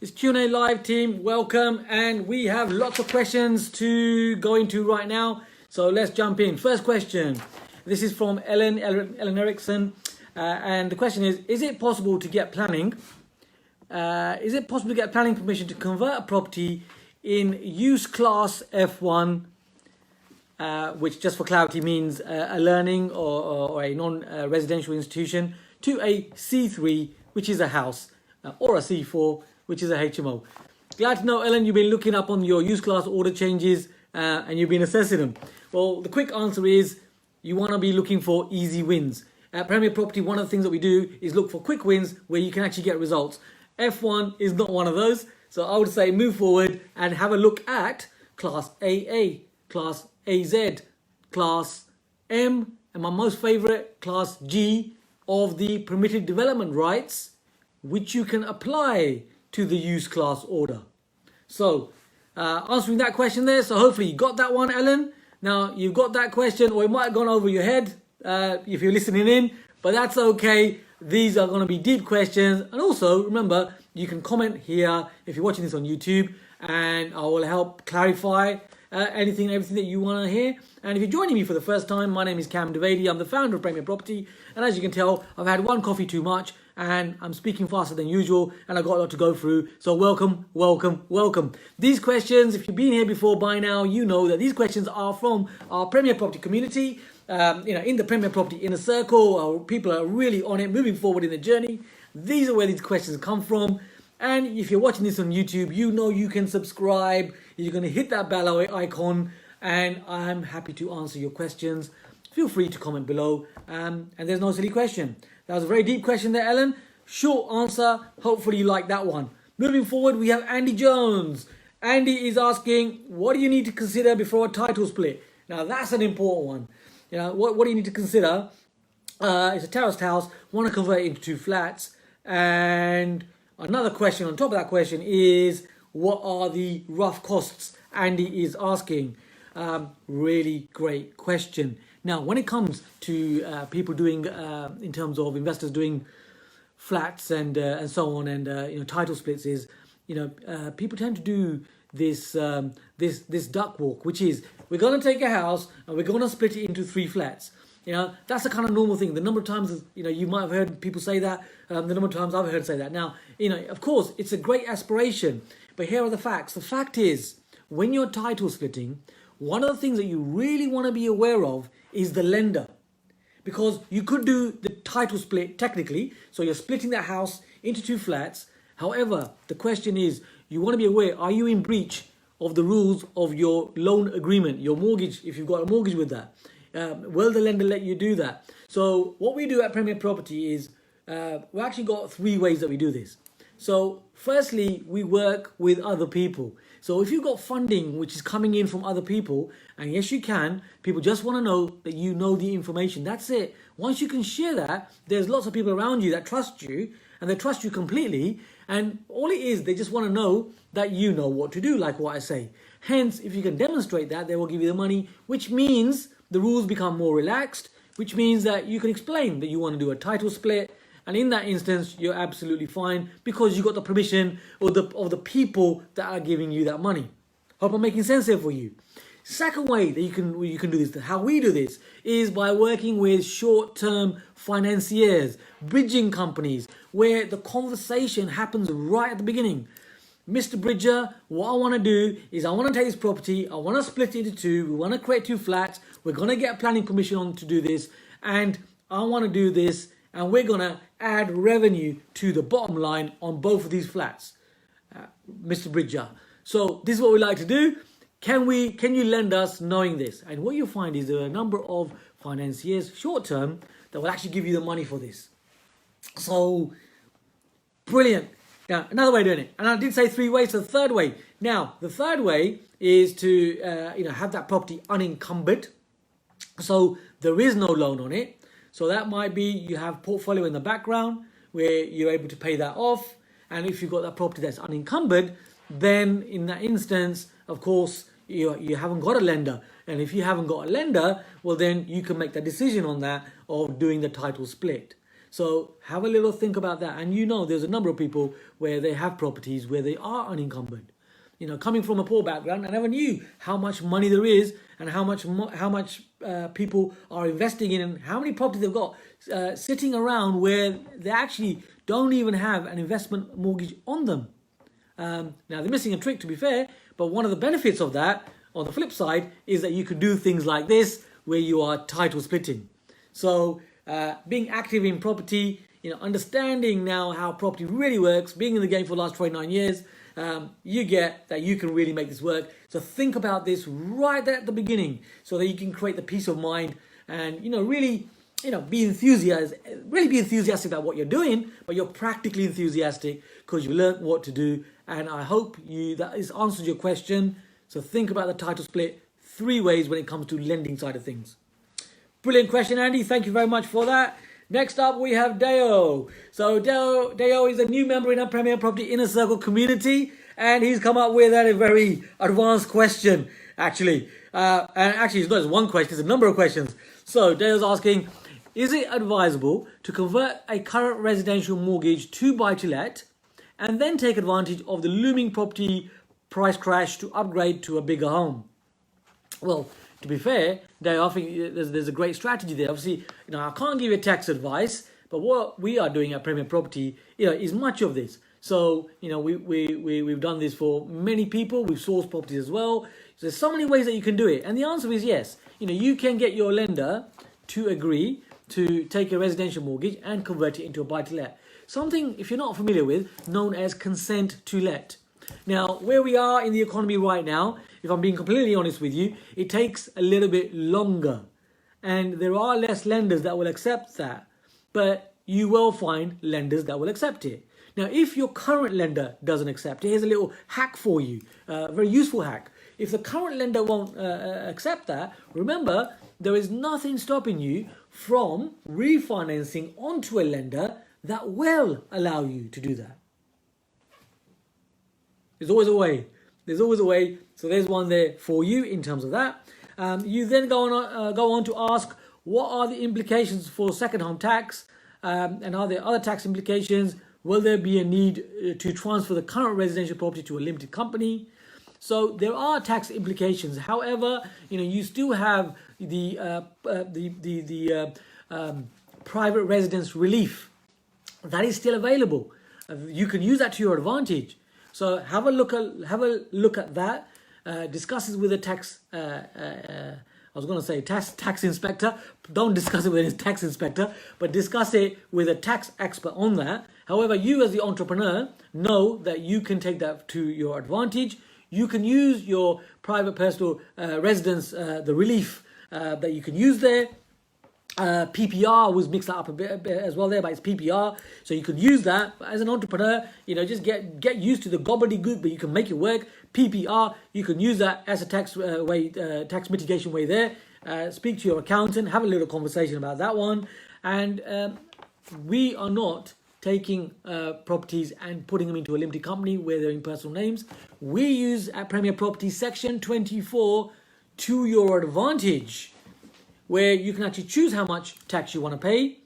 It's Q&A live team, welcome, and we have lots of questions to go into right now. So let's jump in. First question. This is from Ellen Erickson, and the question is it possible to get planning? Is it possible to get planning permission to convert a property in use class F1, which just for clarity means a learning or a non-residential institution, to a C3, which is a house, or a C4, which is a HMO. Glad to know, Ellen, you've been looking up on your use class order changes and you've been assessing them. Well, the quick answer is you want to be looking for easy wins. At Premier Property, one of the things that we do is look for quick wins where you can actually get results. F1 is not one of those. So I would say move forward and have a look at Class AA, Class AZ, Class M, and my most favorite, Class G of the permitted development rights, which you can apply to the use class order. So answering that question there, so hopefully you got that one, Ellen. Now you've got that question, or it might have gone over your head if you're listening in, but that's okay. These are going to be deep questions, and also remember you can comment here if you're watching this on YouTube, and I will help clarify everything that you want to hear. And if you're joining me for the first time, my name is Kam Dovedi. I'm the founder of Premier Property, and as you can tell, I've had one coffee too much and I'm speaking faster than usual, and I've got a lot to go through. So welcome, welcome, welcome. These questions, if you've been here before by now, you know that these questions are from our Premier Property community. In the Premier Property inner circle, our people are really on it, moving forward in the journey. These are where these questions come from. And if you're watching this on YouTube, you know you can subscribe. You're going to hit that bell icon, and I'm happy to answer your questions. Feel free to comment below. And there's no silly question. That was a very deep question there, Ellen. Short answer. Hopefully you like that one. Moving forward, we have Andy Jones. Andy is asking, what do you need to consider before a title split? Now, that's an important one. You know, what do you need to consider? It's a terraced house. Want to convert it into 2 flats. And another question on top of that question is, what are the rough costs? Andy is asking. Really great question. Now, when it comes to people doing, in terms of investors doing flats and so on, and title splits, is people tend to do this duck walk, which is we're going to take a house and we're going to split it into 3 flats. That's the kind of normal thing. The number of times you might have heard people say that. The number of times I've heard say that. Now, of course, it's a great aspiration, but here are the facts. The fact is, when you're title splitting, one of the things that you really want to be aware of is the lender. Because you could do the title split technically, so you're splitting that house into 2 flats. However, the question is, you want to be aware, are you in breach of the rules of your loan agreement, your mortgage, if you've got a mortgage with that? Will the lender let you do that? So what we do at Premier Property is, we actually got 3 ways that we do this. So firstly, we work with other people. So if you've got funding which is coming in from other people, and yes you can, people just want to know that you know the information. That's it. Once you can share that, there's lots of people around you that trust you, and they trust you completely, and all it is, they just want to know that you know what to do, like what I say. Hence, if you can demonstrate that, they will give you the money, which means the rules become more relaxed, which means that you can explain that you want to do a title split, and in that instance, you're absolutely fine because you got the permission of the people that are giving you that money. Hope I'm making sense here for you. Second way that you can do this, how we do this, is by working with short-term financiers, bridging companies, where the conversation happens right at the beginning. Mr. Bridger, what I want to do is I want to take this property, I want to split it into 2, we want to create 2 flats, we're going to get planning permission on to do this, and I want to do this, and we're going to add revenue to the bottom line on both of these flats, Mr. Bridger. So this is what we like to do. Can you lend us knowing this? And what you'll find is there are a number of financiers, short term, that will actually give you the money for this. So, brilliant. Now, another way of doing it. And I did say 3 ways, so the third way. Now, the third way is to have that property unencumbered. So there is no loan on it. So that might be you have portfolio in the background where you're able to pay that off. And if you've got that property that's unencumbered, then in that instance, of course, you haven't got a lender. And if you haven't got a lender, well, then you can make the decision on that of doing the title split. So have a little think about that. And there's a number of people where they have properties where they are unencumbered. Coming from a poor background, I never knew how much money there is and how much people are investing in and how many properties they've got sitting around where they actually don't even have an investment mortgage on them. Now they're missing a trick, to be fair, but one of the benefits of that, on the flip side, is that you can do things like this where you are title splitting. So being active in property, understanding now how property really works, being in the game for the last 29 years, you get that you can really make this work. So think about this right there at the beginning so that you can create the peace of mind and, really, be enthusiastic about what you're doing, but you're practically enthusiastic because you learned what to do. And I hope that has answered your question. So think about the title split 3 ways when it comes to lending side of things. Brilliant question, Andy. Thank you very much for that. Next up, we have Deo. So Deo is a new member in our Premier Property Inner Circle community, and he's come up with a very advanced question, actually. And actually, it's not just one question, it's a number of questions. So Deo's asking, is it advisable to convert a current residential mortgage to buy-to-let and then take advantage of the looming property price crash to upgrade to a bigger home? Well, to be fair, Dale, I think there's a great strategy there. Obviously, I can't give you tax advice, but what we are doing at Premier Property, is much of this. So, we've done this for many people. We've sourced properties as well. So there's so many ways that you can do it. And the answer is yes. You can get your lender to agree to take a residential mortgage and convert it into a buy-to-let. Something, if you're not familiar with, known as consent to let. Now, where we are in the economy right now, if I'm being completely honest with you, it takes a little bit longer. And there are less lenders that will accept that. But you will find lenders that will accept it. Now, if your current lender doesn't accept it, here's a little hack for you, a very useful hack. If the current lender won't accept that, remember, there is nothing stopping you from refinancing onto a lender that will allow you to do that. There's always a way. There's always a way. So there's one there for you in terms of that. You then go on to ask, what are the implications for second home tax? And are there other tax implications? Will there be a need to transfer the current residential property to a limited company? So there are tax implications. However, you still have the private residence relief that is still available. You can use that to your advantage. So have a look at that. Discuss it with a tax. I was going to say tax inspector. Don't discuss it with a tax inspector, but discuss it with a tax expert on that. However, you as the entrepreneur know that you can take that to your advantage. You can use your private personal residence, the relief that you can use there. PPR was mixed up a bit as well there, but it's PPR, so you could use that. But as an entrepreneur, just get used to the gobbledygook, but you can make it work. PPR, you can use that as a tax tax mitigation way there. Speak to your accountant, have a little conversation about that one. And we are not taking properties and putting them into a limited company where they're in personal names. We use at Premier Property Section 24 to your advantage, where you can actually choose how much tax you want to pay,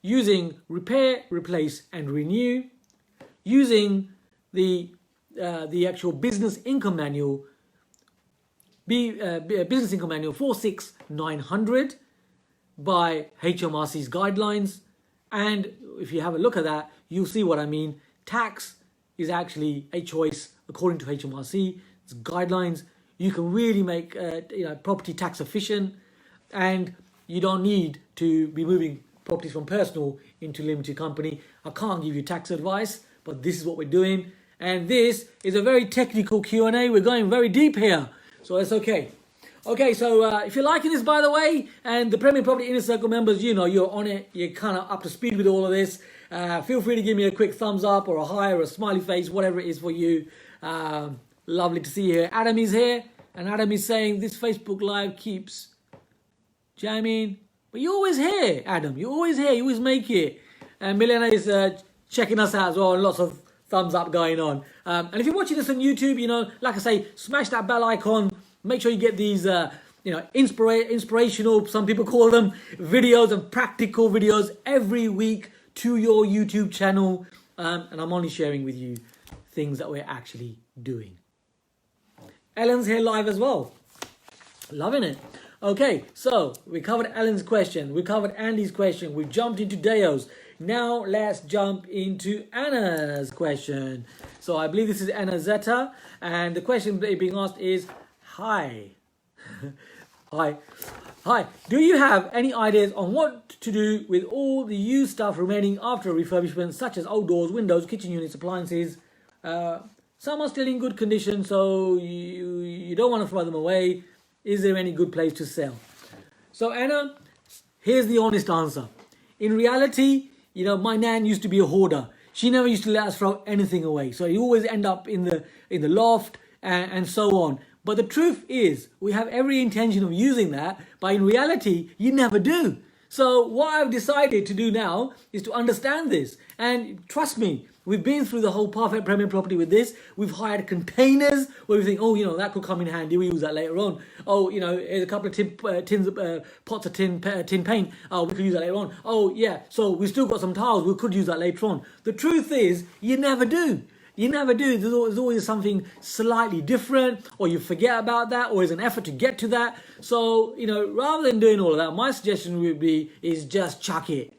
using repair, replace and renew, using the actual business income manual, business income manual 46900 by HMRC's guidelines. And if you have a look at that, you'll see what I mean. Tax is actually a choice according to HMRC. It's guidelines. You can really make property tax efficient, and you don't need to be moving properties from personal into limited company. I can't give you tax advice, but this is what we're doing. And this is a very technical Q&A. We're going very deep here, so that's okay. Okay, so if you're liking this, by the way, and the Premier Property Inner Circle members, you're on it, you're kind of up to speed with all of this, feel free to give me a quick thumbs up or a hi or a smiley face, whatever it is for you. Lovely to see you here. Adam is here, and Adam is saying this Facebook Live keeps jamming. But you're always here, Adam. You're always here. You always make it. And Milena is checking us out as well, and lots of thumbs up going on. And if you're watching this on YouTube, like I say, smash that bell icon. Make sure you get these inspirational, some people call them, videos and practical videos every week to your YouTube channel. And I'm only sharing with you things that we're actually doing. Ellen's here live as well. Loving it. Okay, so we covered Ellen's question. We covered Andy's question. We jumped into Deo's. Now let's jump into Anna's question. So I believe this is Anna Zeta. And the question being asked is, hi. Hi. Do you have any ideas on what to do with all the used stuff remaining after refurbishment, such as outdoors, windows, kitchen units, appliances? Some are still in good condition, so you don't want to throw them away. Is there any good place to sell? So Anna, here's the honest answer. In reality, my nan used to be a hoarder. She never used to let us throw anything away. So you always end up in the loft and so on. But the truth is, we have every intention of using that, but in reality, you never do. So what I've decided to do now is to understand this. And trust me, we've been through the whole perfect premium property with this. We've hired containers where we think, that could come in handy. We use that later on. Here's a couple of pots of tin paint. We could use that later on. So we've still got some tiles. We could use that later on. The truth is, you never do. You never do. There's always something slightly different, or you forget about that, or there's an effort to get to that. So, rather than doing all of that, my suggestion would be is just chuck it.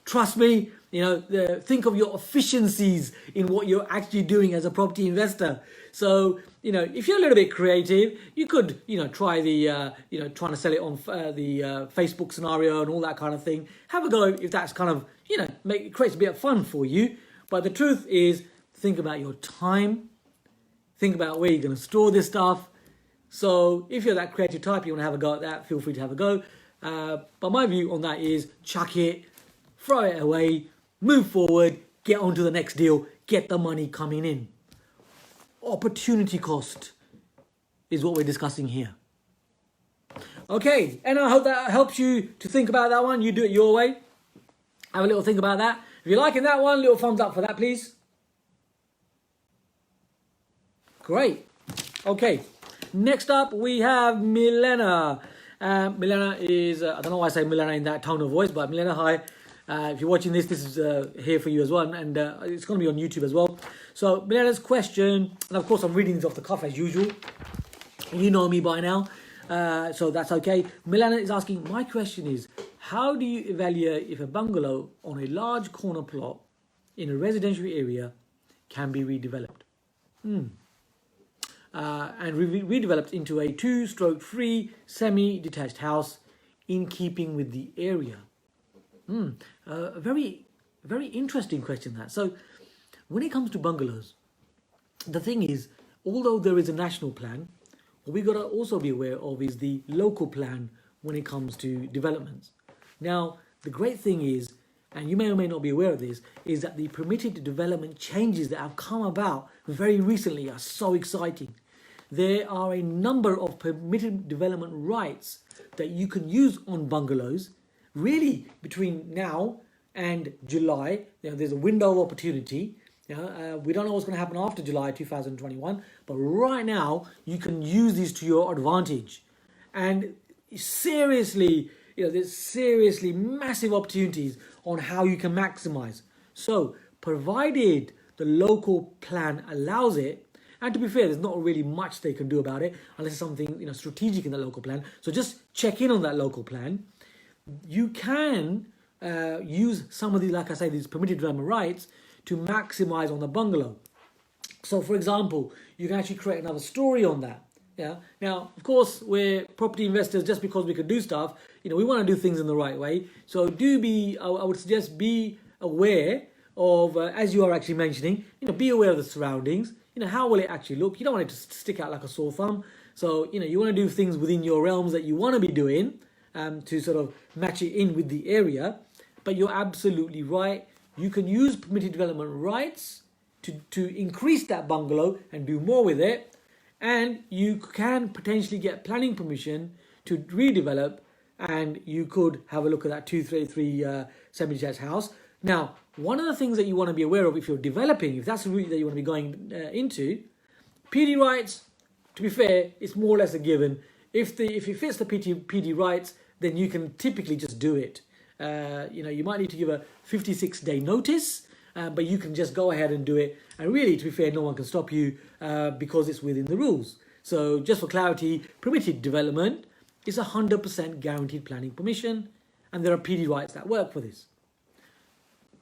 Trust me, think of your efficiencies in what you're actually doing as a property investor. So, if you're a little bit creative, you could, try trying to sell it on the Facebook scenario and all that kind of thing. Have a go if that's kind of, it creates a bit of fun for you. But the truth is, think about your time. Think about where you're going to store this stuff. So if you're that creative type, you want to have a go at that, feel free to have a go. But my view on that is chuck it, throw it away, move forward, get on to the next deal, get the money coming in. Opportunity cost is what we're discussing here. Okay, and I hope that helps you to think about that one. You do it your way. Have a little think about that. If you're liking that one, little thumbs up for that, please. Great. Okay. Next up, we have Milena. Milena is, I don't know why I say Milena in that tone of voice, but Milena, hi. If you're watching this, this is here for you as well. And it's going to be on YouTube as well. So Milena's question, and of course I'm reading this off the cuff as usual. You know me by now. So that's okay. Milena is asking, my question is, how do you evaluate if a bungalow on a large corner plot in a residential area can be redeveloped? And redeveloped into a 2/3 semi-detached house in keeping with the area? A very, very interesting question that. So when it comes to bungalows, the thing is, although there is a national plan, what we got to also be aware of is the local plan when it comes to developments. Now, the great thing is, and you may or may not be aware of this, is that the permitted development changes that have come about very recently are so exciting. There are a number of permitted development rights that you can use on bungalows. Really, between now and July, there's a window of opportunity. We don't know what's going to happen after July 2021, but right now you can use these to your advantage. And seriously, there's seriously massive opportunities on how you can maximize. So, provided the local plan allows it, and to be fair, there's not really much they can do about it unless it's something strategic in the local plan. So just check in on that local plan. You can use some of these, like I say, these permitted development rights to maximize on the bungalow. So, for example, you can actually create another story on that. Yeah. Now, of course, we're property investors. Just because we can do stuff, we want to do things in the right way. So, I would suggest be aware of, as you are actually mentioning, be aware of the surroundings. How will it actually look? You don't want it to stick out like a sore thumb. So, you want to do things within your realms that you want to be doing to sort of match it in with the area. But you're absolutely right. You can use permitted development rights to increase that bungalow and do more with it. And you can potentially get planning permission to redevelop, and you could have a look at that 233 semi-detached house. Now, one of the things that you want to be aware of if you're developing, if that's the route that you want to be going into, PD rights, to be fair, it's more or less a given. if it fits the PD rights, then you can typically just do it. You might need to give a 56-day notice, but you can just go ahead and do it. And really, to be fair, no one can stop you because it's within the rules. So just for clarity, permitted development is 100% guaranteed planning permission, and there are PD rights that work for this.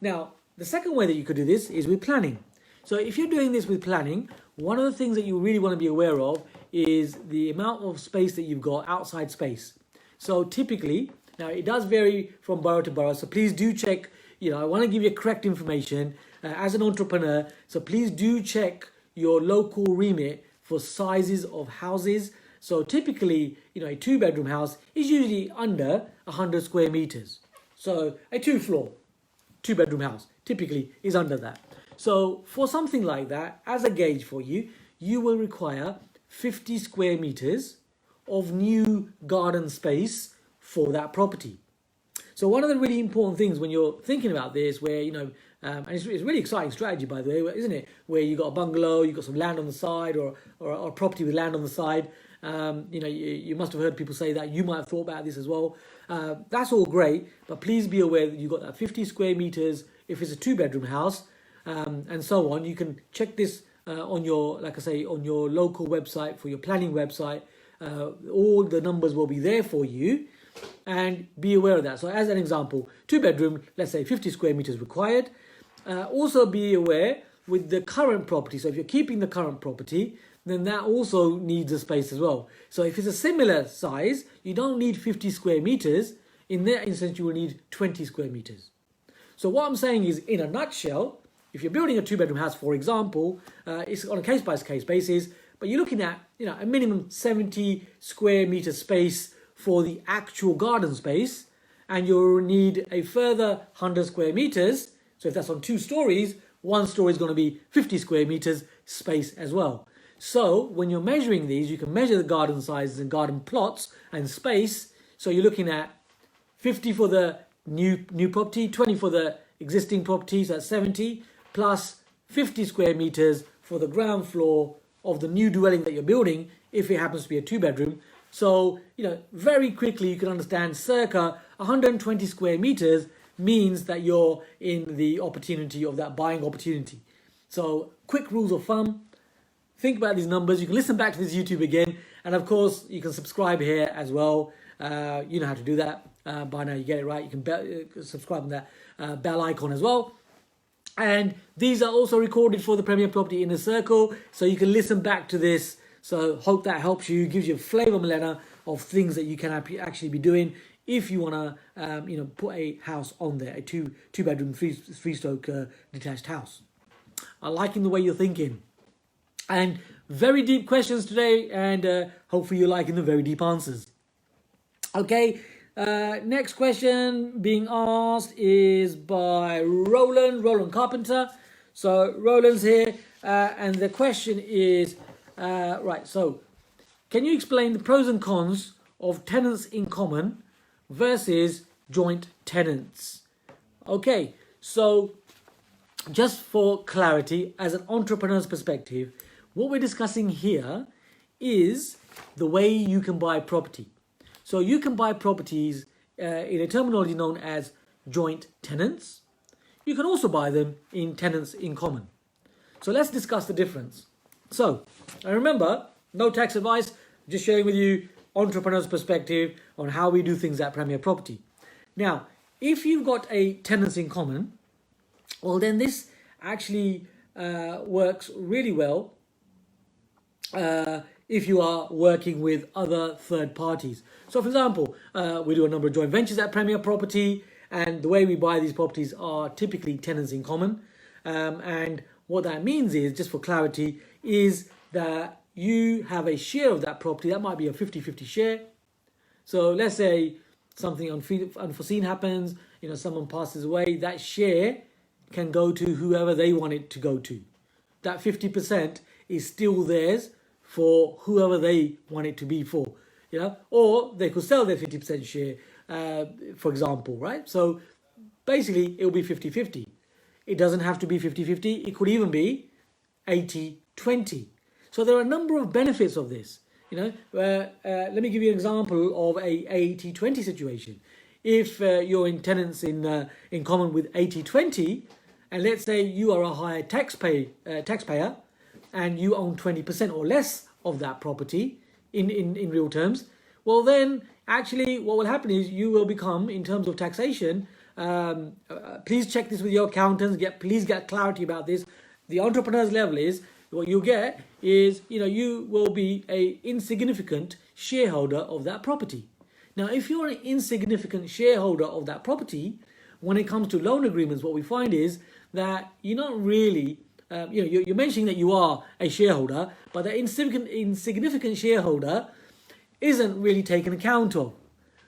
Now, the second way that you could do this is with planning. So if you're doing this with planning, one of the things that you really want to be aware of is the amount of space that you've got, outside space. So typically, now it does vary from borough to borough, so please do check, I want to give you correct information as an entrepreneur, so please do check your local remit for sizes of houses. So typically, a 2-bedroom house is usually under 100 square meters. So a 2-floor, 2-bedroom house typically is under that. So for something like that, as a gauge for you, you will require 50 square meters of new garden space for that property. So one of the really important things when you're thinking about this, where, and it's a really exciting strategy, by the way, isn't it? Where you got a bungalow, you got some land on the side, or a property with land on the side. You must have heard people say that. You might have thought about this as well. That's all great, but please be aware that you've got that 50 square meters if it's a 2-bedroom house, and so on. You can check this on your, like I say, on your local website, for your planning website. All the numbers will be there for you, and be aware of that. So as an example, 2-bedroom, let's say 50 square meters required. Also be aware with the current property. So if you're keeping the current property, then that also needs a space as well. So if it's a similar size, you don't need 50 square meters. In that instance, you will need 20 square meters. So what I'm saying is, in a nutshell, if you're building a 2-bedroom house, for example, it's on a case-by-case basis, but you're looking at, a minimum 70 square meter space for the actual garden space, and you'll need a further 100 square meters. So if that's on 2 stories, 1 story is going to be 50 square meters space as well. So when you're measuring these, you can measure the garden sizes and garden plots and space. So you're looking at 50 for the new property, 20 for the existing property, so that's 70, plus 50 square meters for the ground floor of the new dwelling that you're building, if it happens to be a 2-bedroom. So, very quickly you can understand circa 120 square meters means that you're in the opportunity of that buying opportunity. So, quick rules of thumb. Think about these numbers. You can listen back to this YouTube again. And of course, you can subscribe here as well. You know how to do that. By now, you get it right. You can subscribe on that bell icon as well. And these are also recorded for the Premier Property Inner Circle. So you can listen back to this. So hope that helps you, gives you a flavour, Milena, of things that you can actually be doing if you want to, put a house on there, a two-bedroom, three-stroke detached house. I'm liking the way you're thinking. And very deep questions today, and hopefully you're liking the very deep answers. Okay, next question being asked is by Roland Carpenter. So Roland's here, and the question is, right, so can you explain the pros and cons of tenants in common versus joint tenants? Okay, so just for clarity, as an entrepreneur's perspective, what we're discussing here is the way you can buy property. So you can buy properties in a terminology known as joint tenants. You can also buy them in tenants in common. So let's discuss the difference. So, and remember, no tax advice, just sharing with you entrepreneur's perspective on how we do things at Premier Property. Now, if you've got a tenants in common, well then this actually works really well if you are working with other third parties. So for example, we do a number of joint ventures at Premier Property, and the way we buy these properties are typically tenants in common. And what that means is, just for clarity, is that you have a share of that property. That might be a 50-50 share. So let's say something unforeseen happens, someone passes away, that share can go to whoever they want it to go to. That 50% is still theirs for whoever they want it to be for, or they could sell their 50% share, for example, right? So basically it will be 50-50. It doesn't have to be 50-50. It could even be 80-20. So there are a number of benefits of this. Let me give you an example of a 80-20 situation. If you're in tenants in common with 80-20, and let's say you are a higher taxpayer, and you own 20% or less of that property in real terms, well then actually what will happen is you will become, in terms of taxation, please check this with your accountants, please get clarity about this. The entrepreneur's level is, what you get is, you will be a insignificant shareholder of that property. Now, if you're an insignificant shareholder of that property, when it comes to loan agreements, what we find is that you're not really, you're mentioning that you are a shareholder, but the insignificant shareholder isn't really taken account of.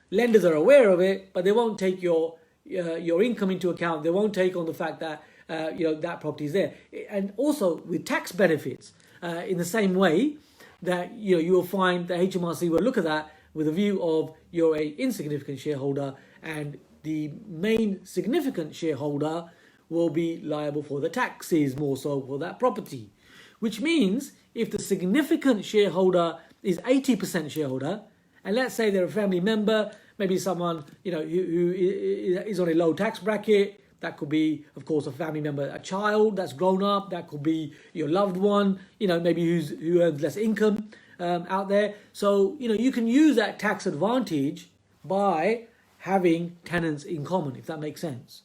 Lenders are aware of it, but they won't take your income into account. They won't take on the fact that that property is there. And also with tax benefits, in the same way that you will find that HMRC will look at that with a view of you're a insignificant shareholder, and the main significant shareholder will be liable for the taxes more so for that property. Which means if the significant shareholder is 80% shareholder, and let's say they're a family member, maybe someone who is on a low tax bracket. That could be, of course, a family member, a child that's grown up. That could be your loved one, maybe who earns less income out there. So, you can use that tax advantage by having tenants in common, if that makes sense.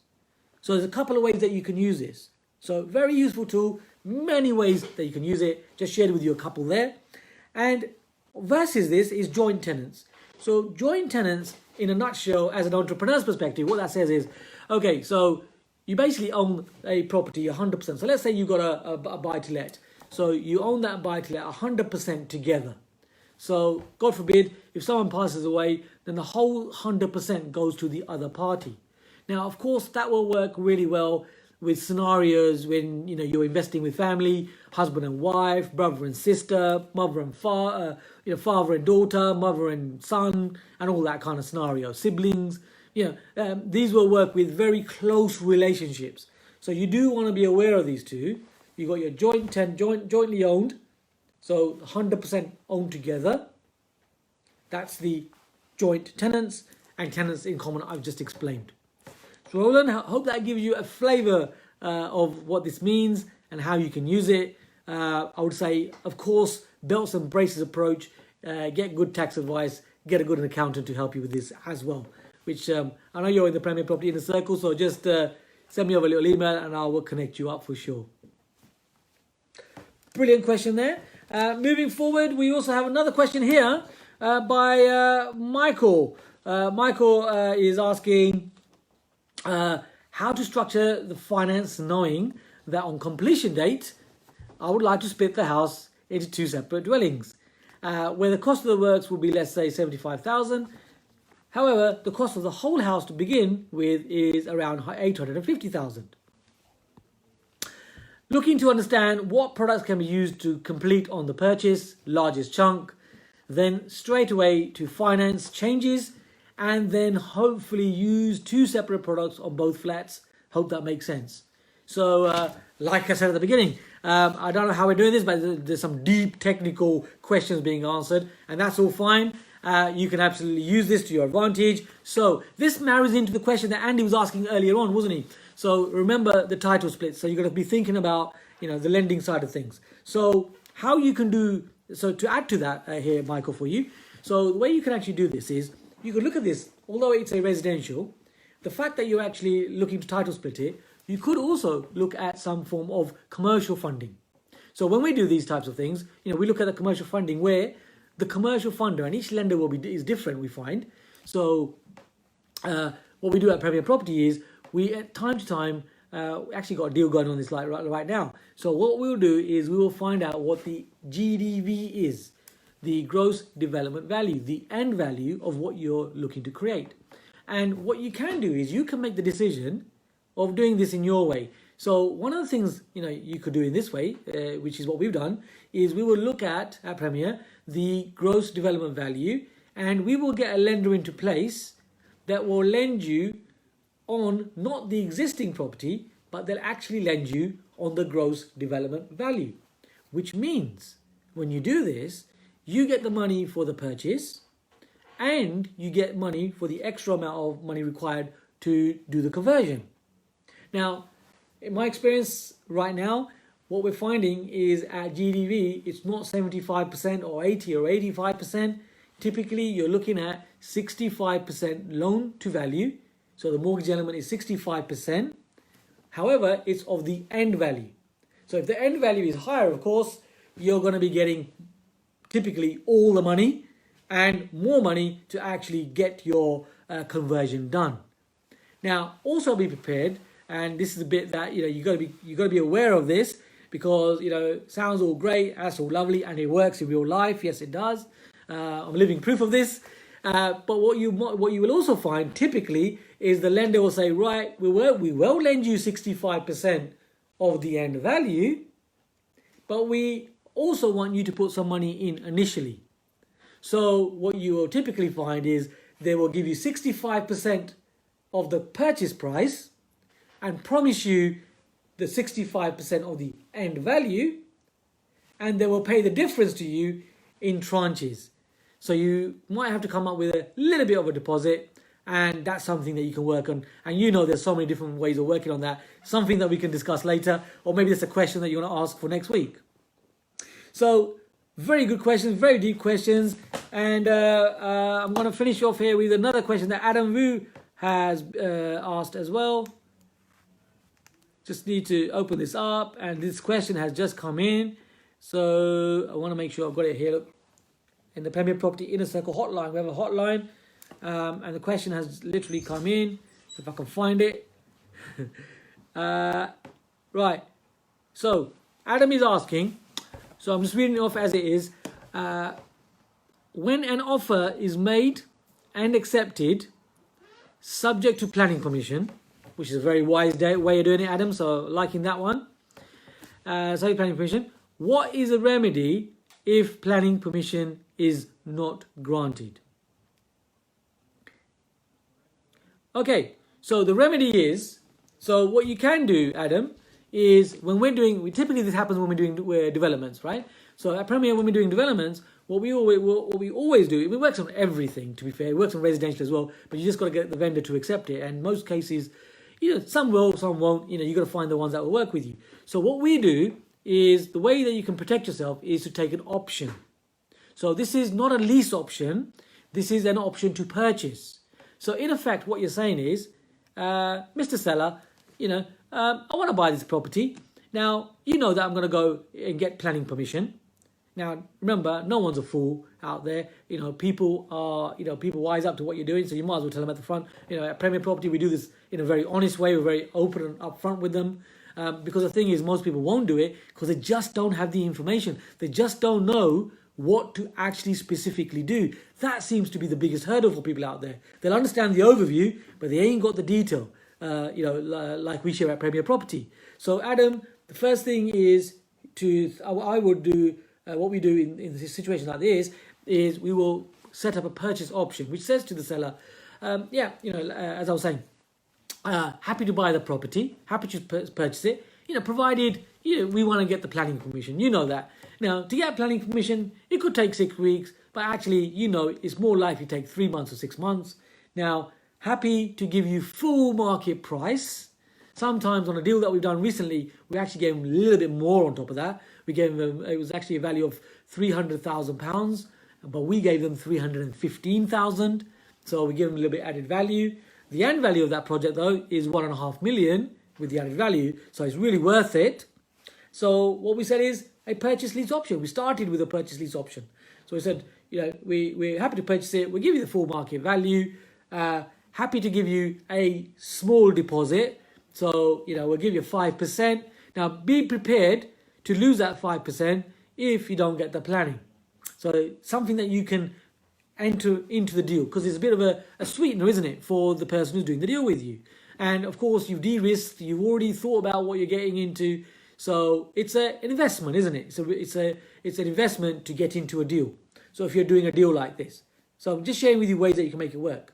So there's a couple of ways that you can use this. So very useful tool, many ways that you can use it. Just shared with you a couple there. And versus this is joint tenants. So joint tenants, in a nutshell, as an entrepreneur's perspective, what that says is, okay, so you basically own a property 100%. So let's say you've got a buy-to-let. So you own that buy-to-let 100% together. So God forbid, if someone passes away, then the whole 100% goes to the other party. Now, of course, that will work really well with scenarios when you're investing with family, husband and wife, brother and sister, mother and father and daughter, mother and son, and all that kind of scenario. Siblings, these will work with very close relationships. So you do want to be aware of these two. You've got your jointly owned, so 100% owned together. That's the joint tenants, and tenants in common I've just explained. So Roland, I hope that gives you a flavour of what this means and how you can use it. I would say, of course, belts and braces approach, get good tax advice, get a good accountant to help you with this as well. Which I know you're in the Premier Property Inner Circle, so just send me over a little email and I will connect you up for sure. Brilliant question there. Moving forward, we also have another question here by Michael. Michael is asking how to structure the finance, knowing that on completion date, I would like to split the house into two separate dwellings, where the cost of the works will be, let's say, 75,000. However, the cost of the whole house to begin with is around 850,000. Looking to understand what products can be used to complete on the purchase, largest chunk, then straight away to finance changes, and then hopefully use two separate products on both flats. Hope that makes sense. So, like I said at the beginning, I don't know how we're doing this, but there's some deep technical questions being answered, and that's all fine. You can absolutely use this to your advantage. So this marries into the question that Andy was asking earlier on, wasn't he? So remember the title split. So you're going to be thinking about, the lending side of things. So how you can do, so to add to that here, Michael, for you. So the way you can actually do this is, you could look at this, although it's a residential, the fact that you're actually looking to title split it, you could also look at some form of commercial funding. So when we do these types of things, we look at the commercial funding where the commercial funder, and each lender is different, we find. So what we do at Premier Property is we, at time to time, actually got a deal going on this right now. So what we'll do is we will find out what the GDV is, the gross development value, the end value of what you're looking to create. And what you can do is you can make the decision of doing this in your way. So one of the things you could do in this way, which is what we've done, is we will look at Premier the gross development value, and we will get a lender into place that will lend you on not the existing property, but they'll actually lend you on the gross development value. Which means when you do this, you get the money for the purchase and you get money for the extra amount of money required to do the conversion. Now, in my experience right now, what we're finding is at GDV, it's not 75% or 80 or 85%. Typically, you're looking at 65% loan to value. So the mortgage element is 65%. However, it's of the end value. So if the end value is higher, of course, you're going to be getting typically all the money and more money to actually get your conversion done. Now, also be prepared, and this is a bit that you got to be aware of this, because sounds all great, that's all lovely, and it works in real life. Yes, it does. I'm living proof of this. But what you will also find typically is the lender will say, right, we will lend you 65% of the end value, but we also want you to put some money in initially. So what you will typically find is they will give you 65% of the purchase price and promise you the 65% of the end value, and they will pay the difference to you in tranches. So you might have to come up with a little bit of a deposit, and that's something that you can work on. And there's so many different ways of working on that. Something that we can discuss later, or maybe it's a question that you want to ask for next week. So very good questions, very deep questions. And I'm going to finish off here with another question that Adam Wu has asked as well. Just need to open this up, and this question has just come in. So I want to make sure I've got it here. Look, in the Premier Property Inner Circle hotline, we have a hotline, and the question has literally come in. If I can find it. Right. So Adam is asking, so I'm just reading it off as it is. When an offer is made and accepted, subject to planning permission, which is a very wise way of doing it, Adam, so liking that one. Subject planning permission. What is a remedy if planning permission is not granted? Okay, so the remedy is, so what you can do, Adam, is typically this happens when we're doing developments, right? So at Premier, when we're doing developments, what we always do, it works on everything, to be fair, it works on residential as well, but you just got to get the vendor to accept it. And most cases, some will, some won't, you got to find the ones that will work with you. So what we do is, the way that you can protect yourself is to take an option. So this is not a lease option, this is an option to purchase. So in effect, what you're saying is, Mr. Seller, I want to buy this property. Now, that I'm going to go and get planning permission. Now, remember, no one's a fool out there. People wise up to what you're doing, so you might as well tell them at the front. At Premier Property, we do this in a very honest way. We're very open and upfront with them. Because the thing is, most people won't do it because they just don't have the information. They just don't know what to actually specifically do. That seems to be the biggest hurdle for people out there. They'll understand the overview, but they ain't got the detail, like we share at Premier Property. So Adam, the first thing is what we do in situations like this is we will set up a purchase option, which says to the seller, as I was saying, happy to buy the property, happy to purchase it, provided we want to get the planning permission. That. Now, to get planning permission, it could take 6 weeks, but actually, it's more likely to take 3 months or 6 months. Now, happy to give you full market price. Sometimes on a deal that we've done recently, we actually gave them a little bit more on top of that. We gave them, it was actually a value of £300,000, but we gave them £315,000. So we give them a little bit added value. The end value of that project, though, is 1.5 million with the added value. So it's really worth it. So what we said is a purchase lease option. We started with a purchase lease option. So we said, we're happy to purchase it. We'll give you the full market value. Happy to give you a small deposit. So, we'll give you 5%. Now, be prepared to lose that 5% if you don't get the planning. So something that you can enter into the deal, because it's a bit of a sweetener, isn't it, for the person who's doing the deal with you. And of course, you've de-risked, you've already thought about what you're getting into. So it's an investment, isn't it? So it's an investment to get into a deal. So if you're doing a deal like this. So I'm just sharing with you ways that you can make it work.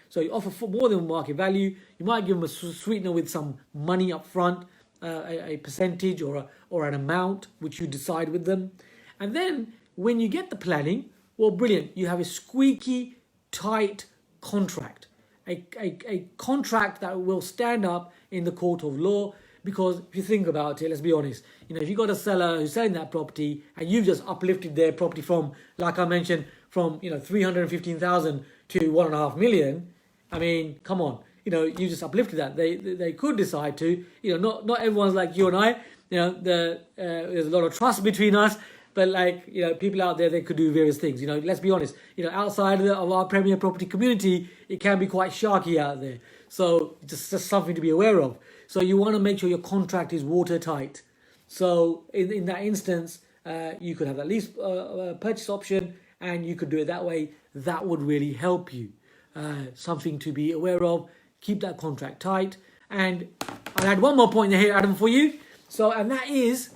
So you offer for more than market value. You might give them a sweetener with some money up front, a percentage or an amount which you decide with them. And then when you get the planning, well, brilliant. You have a squeaky, tight contract. A contract that will stand up in the court of law. Because if you think about it, let's be honest, if you've got a seller who's selling that property and you've just uplifted their property from, like I mentioned, from 315,000 to 1.5 million, I mean, come on, you just uplifted that. They could decide to, not everyone's like you and I, there's a lot of trust between us, but people out there, they could do various things. Let's be honest, outside of our premier property community, it can be quite sharky out there. So just something to be aware of. So you want to make sure your contract is watertight. So in that instance, you could have that lease purchase option, and you could do it that way. That would really help you. Something to be aware of. Keep that contract tight. And I'll add one more point here, Adam, for you. And that is,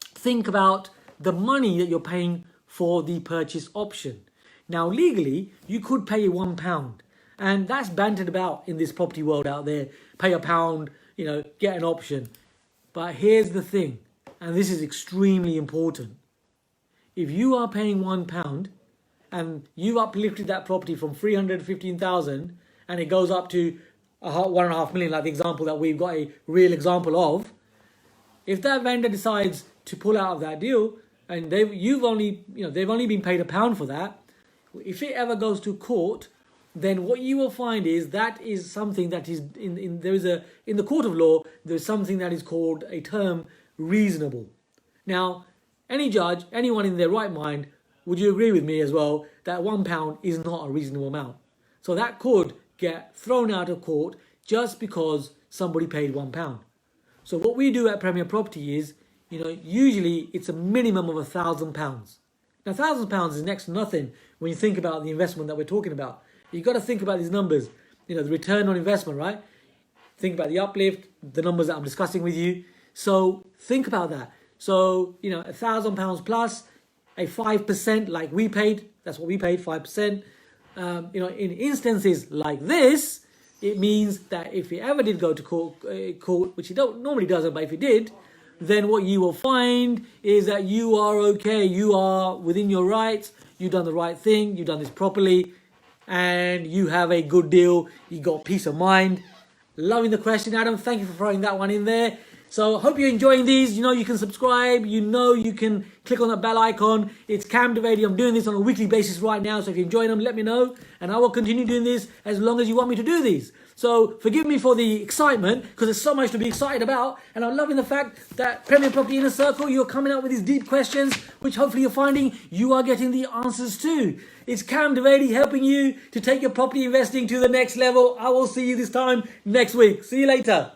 think about the money that you're paying for the purchase option. Now, legally, you could pay £1. And that's bantered about in this property world out there. Pay £1, get an option. But here's the thing, and this is extremely important. If you are paying £1 and you've uplifted that property from 315,000 and it goes up to 1.5 million, like the example that we've got a real example of, if that vendor decides to pull out of that deal and they've only been paid £1 for that, if it ever goes to court, then what you will find is that is something that is in the court of law, there's something that is called a term reasonable. Now, any judge, anyone in their right mind, would you agree with me as well that £1 is not a reasonable amount? So that could get thrown out of court just because somebody paid £1. So what we do at Premier Property is, usually it's a minimum of £1,000. Now, £1,000 is next to nothing when you think about the investment that we're talking about. You've got to think about these numbers, the return on investment, right? Think about the uplift, the numbers that I'm discussing with you. So think about that. So, £1,000 plus a 5% like we paid, that's what we paid, 5%. In instances like this, it means that if it ever did go to court, which it normally doesn't, but if it did, then what you will find is that you are okay. You are within your rights. You've done the right thing. You've done this properly. And you have a good deal. You got peace of mind. Loving the question, Adam. Thank you for throwing that one in there. So I hope you're enjoying these. You can subscribe. You can click on that bell icon. It's Kam Dovedi. I'm doing this on a weekly basis right now. So if you're enjoying them, let me know. And I will continue doing this as long as you want me to do these. So forgive me for the excitement, because there's so much to be excited about. And I'm loving the fact that Premier Property Inner Circle, you're coming up with these deep questions, which hopefully you're finding you are getting the answers to. It's Kam Dovedi helping you to take your property investing to the next level. I will see you this time next week. See you later.